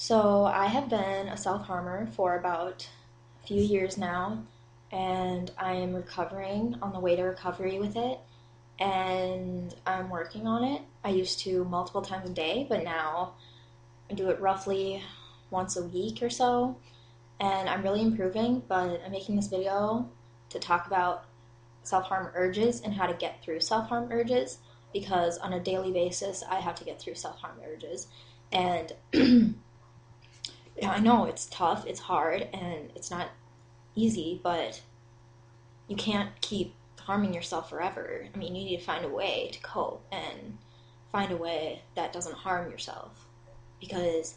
So I have been a self-harmer for about a few years now, and I am recovering on the way to recovery with it, and I'm working on it. I used to multiple times a day, but now I do it roughly once a week or so, and I'm really improving, but I'm making this video to talk about self-harm urges and how to get through self-harm urges because on a daily basis I have to get through self-harm urges. And yeah, I know it's tough, it's hard, and it's not easy, but you can't keep harming yourself forever. I mean, you need to find a way to cope and find a way that doesn't harm yourself because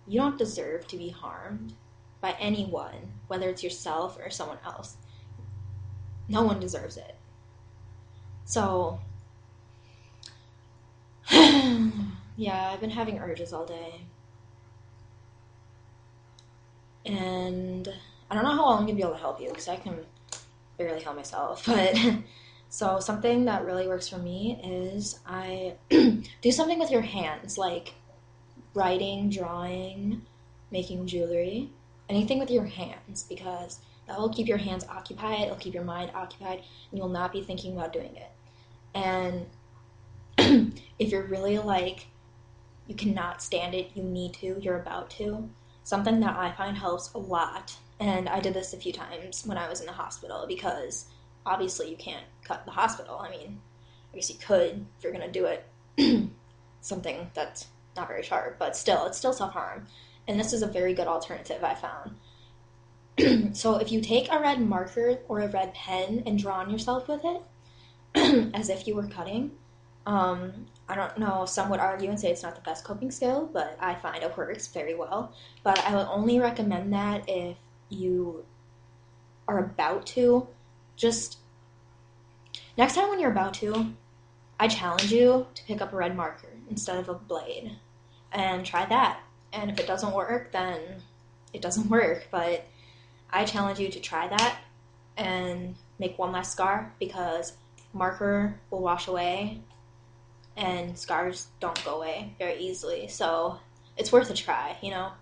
you don't deserve to be harmed by anyone, whether it's yourself or someone else. No one deserves it. So, yeah, I've been having urges all day. And I don't know how long I'm going to be able to help you because I can barely help myself. But so something that really works for me is I do something with your hands, like writing, drawing, making jewelry, anything with your hands, because that will keep your hands occupied, it'll keep your mind occupied, and you'll not be thinking about doing it. And if you're really like, you cannot stand it, you need to, you're about to, something that I find helps a lot, and I did this a few times when I was in the hospital because obviously you can't cut the hospital. I mean, I guess you could if you're going to do it. Something that's not very sharp, but still, it's still self-harm. And this is a very good alternative I found. So if you take a red marker or a red pen and draw on yourself with it, as if you were cutting, I don't know, some would argue and say it's not the best coping skill, but I find it works very well. But I would only recommend that if you are about to. Just next time when you're about to, I challenge you to pick up a red marker instead of a blade and try that. And if it doesn't work, then it doesn't work. But I challenge you to try that and make one less scar because marker will wash away and scars don't go away very easily. So it's worth a try, you know?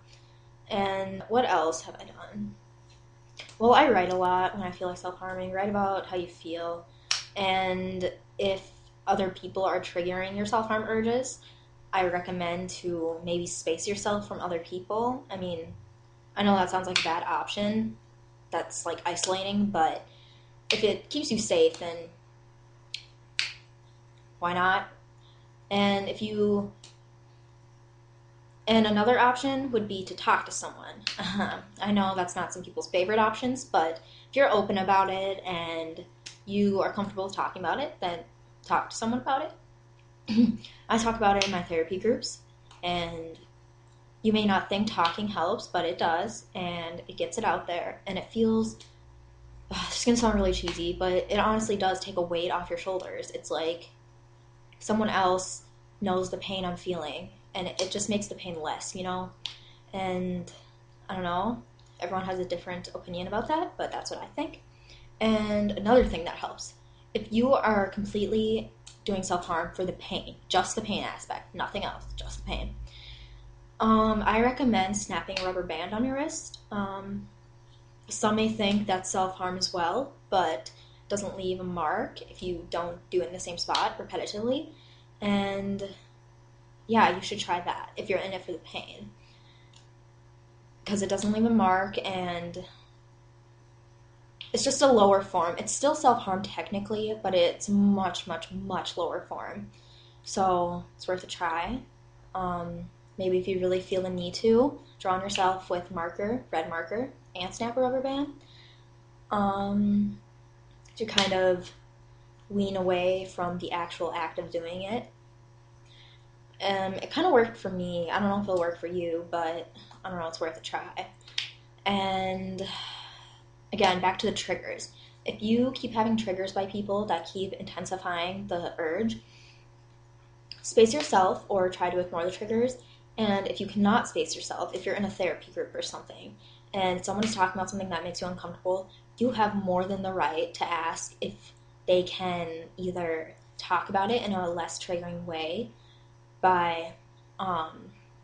And what else have I done? Well, I write a lot when I feel like self-harming, write about how you feel. And if other people are triggering your self-harm urges, I recommend to maybe space yourself from other people. I mean, I know that sounds like a bad option. That's like isolating, but if it keeps you safe, then why not? And if you and another option would be to talk to someone. I know that's not some people's favorite options, but if you're open about it and you are comfortable talking about it, then talk to someone about it. I talk about it in my therapy groups, and you may not think talking helps, but it does, and it gets it out there, and it feels, this is going to sound really cheesy, but it honestly does take a weight off your shoulders. It's like someone else knows the pain I'm feeling, and it just makes the pain less, you know? And I don't know, everyone has a different opinion about that, but that's what I think. And another thing that helps, if you are completely doing self-harm for the pain, just the pain aspect, nothing else, just the pain, I recommend snapping a rubber band on your wrist. Some may think that's self-harm as well, but doesn't leave a mark if you don't do it in the same spot repetitively. And yeah, you should try that if you're in it for the pain, because it doesn't leave a mark and it's just a lower form. It's still self-harm technically, but it's much, much, much lower form. So it's worth a try. Maybe if you really feel the need to, draw on yourself with marker, red marker, and snap a rubber band to kind of wean away from the actual act of doing it. It kind of worked for me. I don't know if it'll work for you, but I don't know, it's worth a try. And again, back to the triggers. If you keep having triggers by people that keep intensifying the urge, space yourself or try to ignore the triggers. And if you cannot space yourself, if you're in a therapy group or something, and someone is talking about something that makes you uncomfortable, you have more than the right to ask if they can either talk about it in a less triggering way by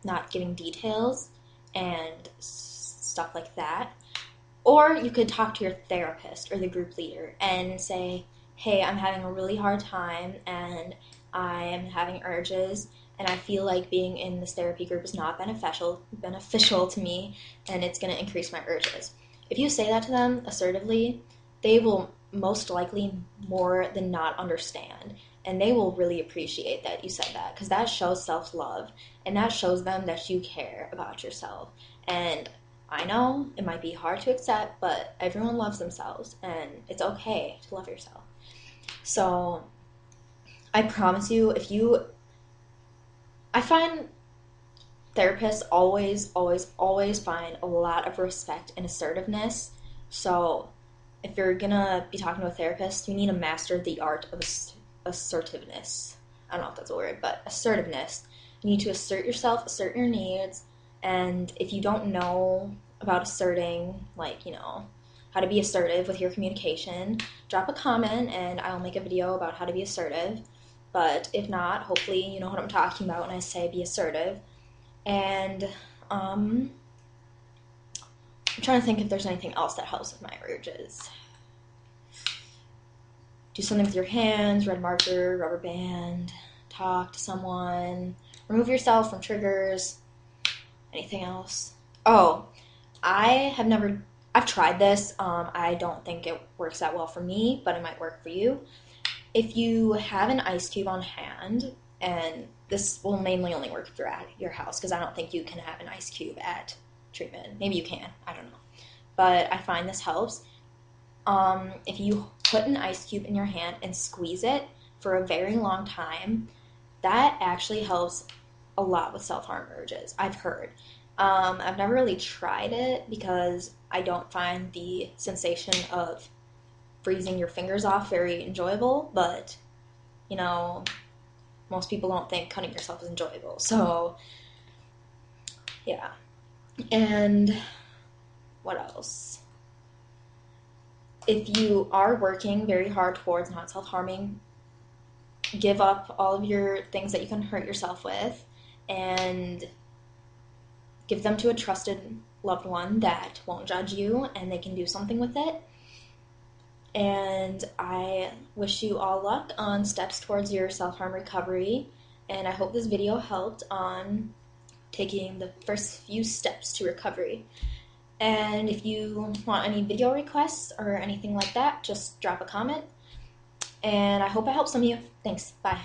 not giving details and stuff like that. Or you could talk to your therapist or the group leader and say, hey, I'm having a really hard time and I am having urges and I feel like being in this therapy group is not beneficial to me and it's going to increase my urges. If you say that to them assertively, they will most likely more than not understand, and they will really appreciate that you said that, because that shows self-love and that shows them that you care about yourself. And I know it might be hard to accept, but everyone loves themselves and it's okay to love yourself. So I promise you, I find therapists always find a lot of respect and assertiveness. So if you're gonna be talking to a therapist, you need to master the art of assertiveness. I don't know if that's a word, but assertiveness. You need to assert yourself, assert your needs, and if you don't know about asserting, like, how to be assertive with your communication, drop a comment and I'll make a video about how to be assertive. But if not, hopefully you know what I'm talking about when I say be assertive. And I'm trying to think if there's anything else that helps with my urges. Do something with your hands, red marker, rubber band, talk to someone, remove yourself from triggers. Anything else? Oh, I've tried this. I don't think it works that well for me, but it might work for you. If you have an ice cube on hand, and this will mainly only work if you're at your house, because I don't think you can have an ice cube at treatment. Maybe you can, I don't know. But I find this helps. If you put an ice cube in your hand and squeeze it for a very long time, that actually helps a lot with self-harm urges, I've heard. I've never really tried it because I don't find the sensation of freezing your fingers off very enjoyable, but, most people don't think cutting yourself is enjoyable. So, yeah. And what else? If you are working very hard towards not self-harming, give up all of your things that you can hurt yourself with and give them to a trusted loved one that won't judge you and they can do something with it. And I wish you all luck on steps towards your self-harm recovery. And I hope this video helped on taking the first few steps to recovery. And if you want any video requests or anything like that, just drop a comment. And I hope I helped some of you. Thanks. Bye.